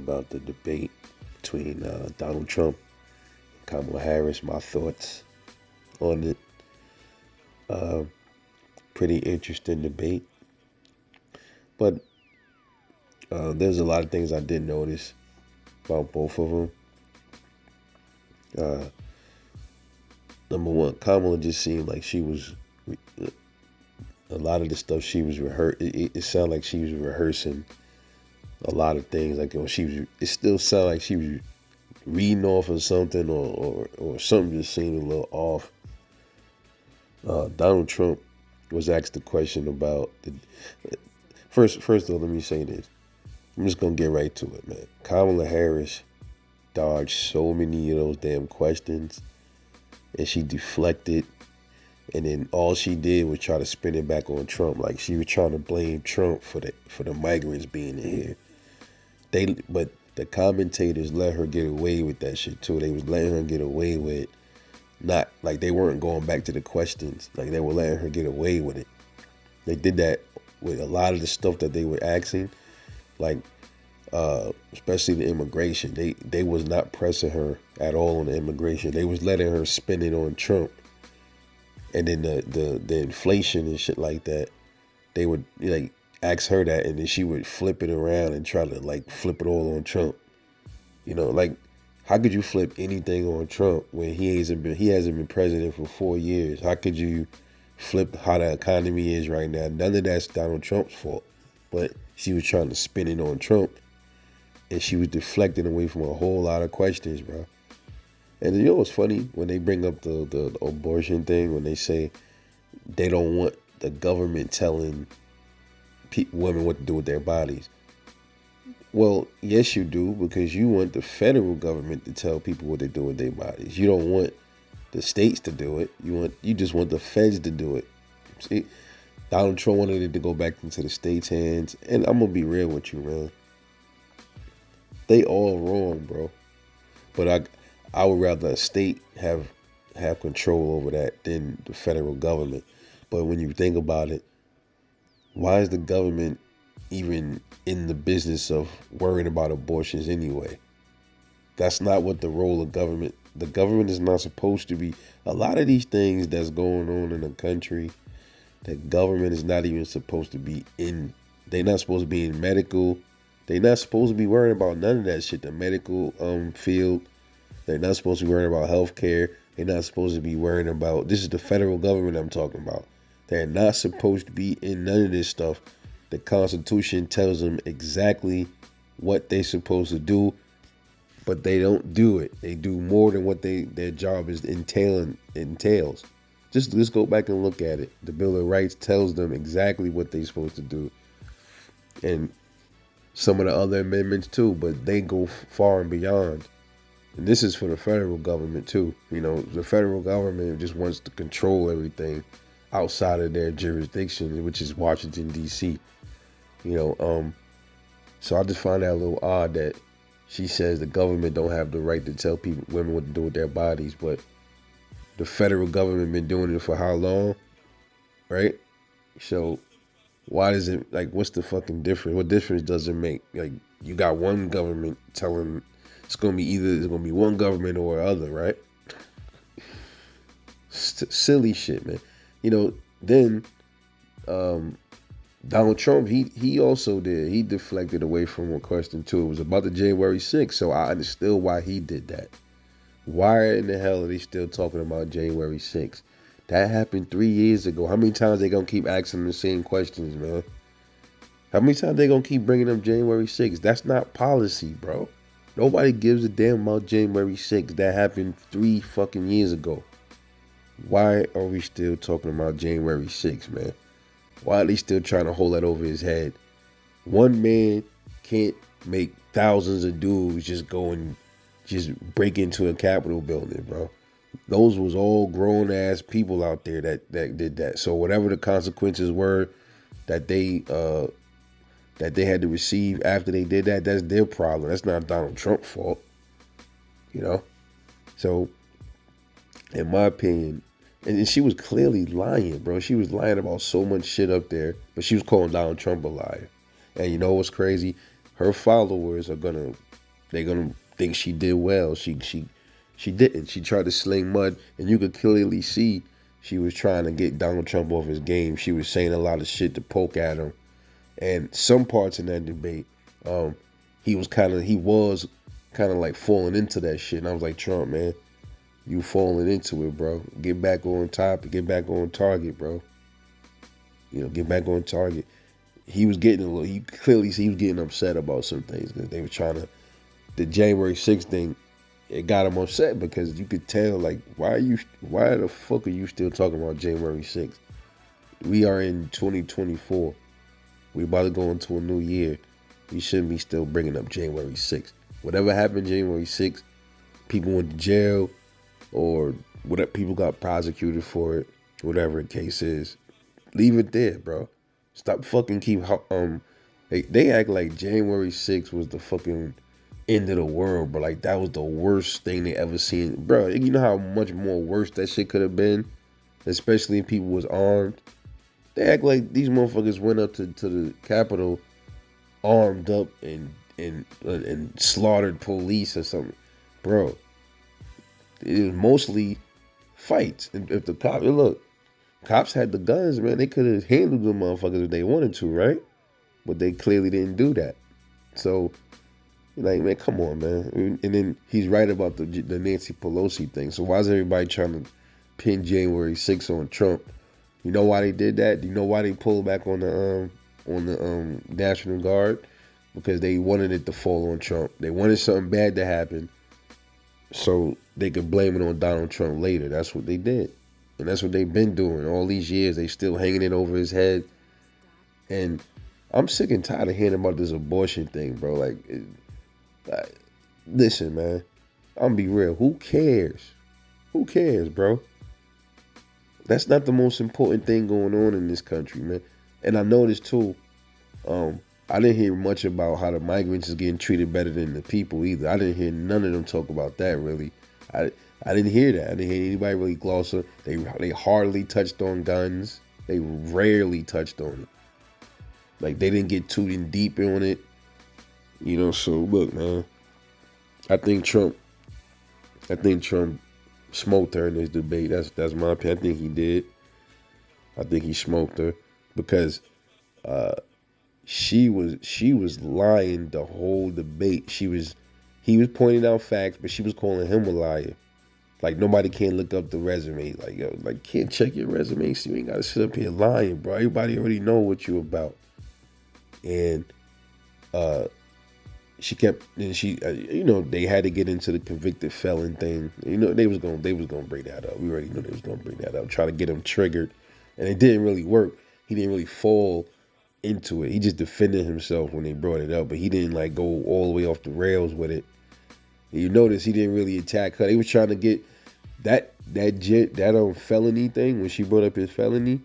about the debate between Donald Trump and Kamala Harris. My thoughts on it. Uh, Pretty interesting debate, but there's a lot of things I did notice about both of them. Uh, Number one, Kamala just seemed like she was a lot of the stuff she was it sounded like she was rehearsing a lot of things. Like it still sounded like she was reading off of something, or something just seemed a little off. Donald Trump was asked the question about the first though. Let me say this. I'm just gonna get right to it, man. Kamala Harris dodged so many of those damn questions, and she deflected, and then all she did was try to spin it back on Trump. Like she was trying to blame Trump for the migrants being in here. But the commentators let her get away with that shit too. They was letting her get away with not, like, they weren't going back to the questions. Like they were letting her get away with it. They did that with a lot of the stuff that they were asking, like especially the immigration. They was not pressing her at all on the immigration. They was letting her spin it on Trump. And then the inflation and shit like that, they would like ask her that, and then she would flip it around and try to like flip it all on Trump. Like, how could you flip anything on Trump when he hasn't been president for 4 years? How could you flip how the economy is right now? None of that's Donald Trump's fault. But she was trying to spin it on Trump, and she was deflecting away from a whole lot of questions, bro. And you know what's funny? When they bring up the abortion thing, when they say they don't want the government telling women what to do with their bodies. Well, yes, you do, because you want the federal government to tell people what to do with their bodies. You don't want the states to do it. You just want the feds to do it. See, Donald Trump wanted it to go back into the states' hands, and I'm gonna be real with you, man. They all wrong, bro. But I would rather a state have control over that than the federal government. But when you think about it, why is the government even in the business of worrying about abortions anyway? That's not what the role of government. The government is not supposed to be. A lot of these things that's going on in the country, the government is not even supposed to be in. They're not supposed to be in medical. They're not supposed to be worrying about none of that shit. The medical field. They're not supposed to be worrying about healthcare. They're not supposed to be worrying about. This is the federal government I'm talking about. They're not supposed to be in none of this stuff. The Constitution tells them exactly what they're supposed to do, but they don't do it. They do more than what their job is entails. Just go back and look at it. The Bill of Rights tells them exactly what they're supposed to do, and some of the other amendments too. But they go far and beyond. And this is for the federal government too. The federal government just wants to control everything outside of their jurisdiction, which is Washington, D.C. So I just find that a little odd that she says the government don't have the right to tell women what to do with their bodies, but the federal government been doing it for how long, right? So why does it, like, what's the fucking difference? What difference does it make? Like, you got one government telling it's gonna be one government or other, right? Silly shit, man. Then Donald Trump, he also did. He deflected away from a question too. It was about the January 6th, so I understood why he did that. Why in the hell are they still talking about January 6th? That happened 3 years ago. How many times they gonna keep asking the same questions, man? How many times they gonna keep bringing up January 6th? That's not policy, bro. Nobody gives a damn about January 6th. That happened 3 fucking years ago. Why are we still talking about January 6th, man? Why are they still trying to hold that over his head? One man can't make thousands of dudes just go and just break into a Capitol building, bro. Those was all grown ass people out there that did that. So whatever the consequences were that they had to receive after they did that, that's their problem. That's not Donald Trump's fault. So in my opinion, and she was clearly lying, bro. She was lying about so much shit up there, but she was calling Donald Trump a liar. And you know what's crazy? Her followers are gonna They're gonna think she did well. She didn't. She tried to sling mud, and you could clearly see she was trying to get Donald Trump off his game. She was saying a lot of shit to poke at him, and some parts in that debate, um, he was kind of like falling into that shit. And I was like, Trump, man, you falling into it, bro. Get back on top. Get back on target, bro. Get back on target. He was getting a little. He clearly he was getting upset about some things because they were trying to. The January 6th thing, it got him upset because you could tell, like, why the fuck are you still talking about January 6th? We are in 2024. We about to go into a new year. We shouldn't be still bringing up January 6th. Whatever happened January 6th, people went to jail or whatever, people got prosecuted for it, whatever the case is. Leave it there, bro. Stop fucking they act like January 6th was the fucking end of the world, but like that was the worst thing they ever seen. Bro, you know how much more worse that shit could have been? Especially if people was armed. They act like these motherfuckers went up to the Capitol armed up and slaughtered police or something. Bro, it was mostly fights. And if the cops had the guns, man, they could have handled the motherfuckers if they wanted to, right? But they clearly didn't do that. So, like, man, come on, man. And then he's right about the Nancy Pelosi thing. So why is everybody trying to pin January 6th on Trump? You know why they did that? Do you know why they pulled back on the National Guard? Because they wanted it to fall on Trump. They wanted something bad to happen so they could blame it on Donald Trump later. That's what they did. And that's what they've been doing all these years. They still hanging it over his head. And I'm sick and tired of hearing about this abortion thing, bro. Like, listen, man. I'm gonna be real. Who cares? Who cares, bro? That's not the most important thing going on in this country, man. And I noticed too, I didn't hear much about how the migrants is getting treated better than the people either. I didn't hear none of them talk about that really. I didn't hear that. I didn't hear anybody really gloss up. They hardly touched on guns. They rarely touched on it. Like they didn't get too in deep on it. So look, man. I think Trump smoked her in this debate. That's my opinion. I think he did. I think he smoked her because she was lying the whole debate. He was pointing out facts, but she was calling him a liar. Like nobody can look up the resume. Like yo, like can't check your resume. So you ain't gotta sit up here lying, bro. Everybody already know what you about. And she kept, and she, they had to get into the convicted felon thing. They was gonna bring that up. We already knew they was gonna bring that up, try to get him triggered, and it didn't really work. He didn't really fall into it. He just defended himself when they brought it up, but he didn't like go all the way off the rails with it. And you notice he didn't really attack her. They was trying to get that felony thing when she brought up his felony.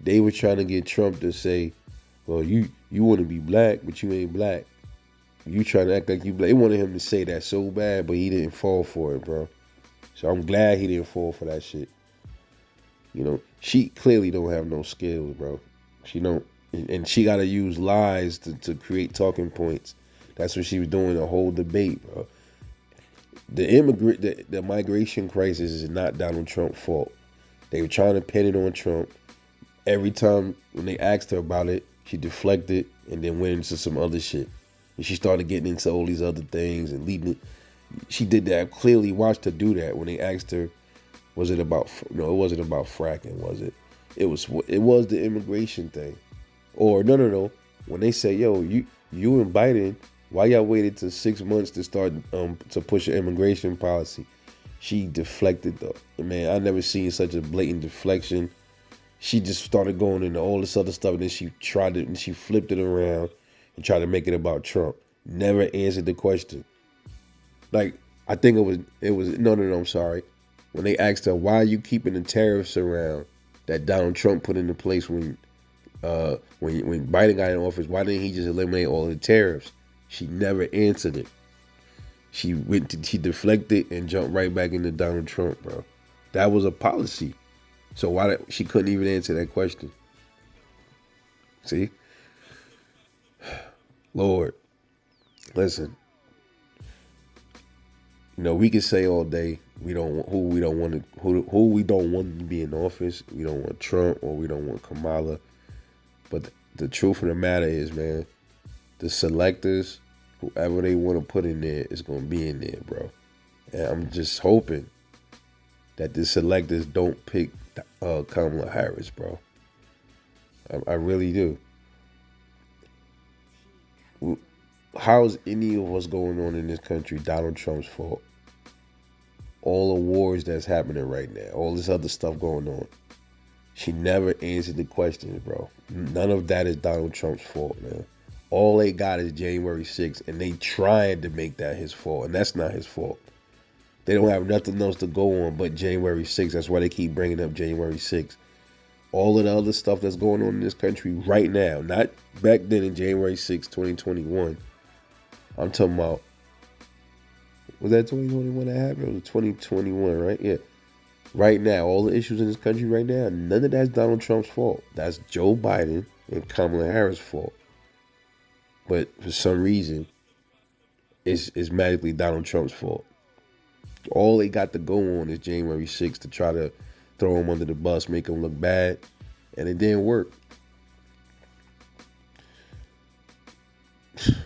They were trying to get Trump to say, "Well, you want to be black, but you ain't black. You trying to act like you black." They wanted him to say that so bad, but he didn't fall for it, bro. So I'm glad he didn't fall for that shit. She clearly don't have no skills, bro. She don't, and she got to use lies to create talking points. That's what she was doing the whole debate, bro. The migration crisis is not Donald Trump's fault. They were trying to pin it on Trump. Every time when they asked her about it, she deflected and then went into some other shit. And she started getting into all these other things and leading it. She did that. I clearly watched her do that when they asked her, was it about, no, it wasn't about fracking, was it? It was the immigration thing. Or no. When they say, yo, you and Biden, why y'all waited till 6 months to start to push an immigration policy? She deflected though. Man, I never seen such a blatant deflection. She just started going into all this other stuff, and then she flipped it around and tried to make it about Trump. Never answered the question. Like, I think it was no, I'm sorry. When they asked her, why are you keeping the tariffs around that Donald Trump put into place when Biden got in office, why didn't he just eliminate all the tariffs? She never answered it. She deflected and jumped right back into Donald Trump, bro. That was a policy. So she couldn't even answer that question. See? Lord, listen. We can say all day we don't who we don't want to who we don't want to be in office. We don't want Trump or we don't want Kamala. But the truth of the matter is, man, the selectors, whoever they want to put in there, is gonna be in there, bro. And I'm just hoping that the selectors don't pick Kamala Harris, bro. I really do. How's any of what's going on in this country Donald Trump's fault? All the wars that's happening right now, all this other stuff going on. She never answered the questions, bro. None of that is Donald Trump's fault, man. All they got is January 6th, and they tried to make that his fault, and that's not his fault. They don't have nothing else to go on but January 6th. That's why they keep bringing up January 6th. All of the other stuff that's going on in this country right now, not back then in January 6th, 2021. I'm talking about, was that 2021 that happened? It was 2021, right? Yeah. Right now, all the issues in this country right now, none of that's Donald Trump's fault. That's Joe Biden and Kamala Harris' fault. But for some reason, it's magically Donald Trump's fault. All they got to go on is January 6th to try to throw him under the bus, make him look bad, and it didn't work.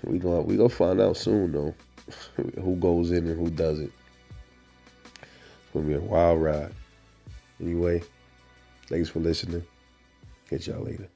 We gonna find out soon though, who goes in and who doesn't. It's gonna be a wild ride. Anyway, thanks for listening. Catch y'all later.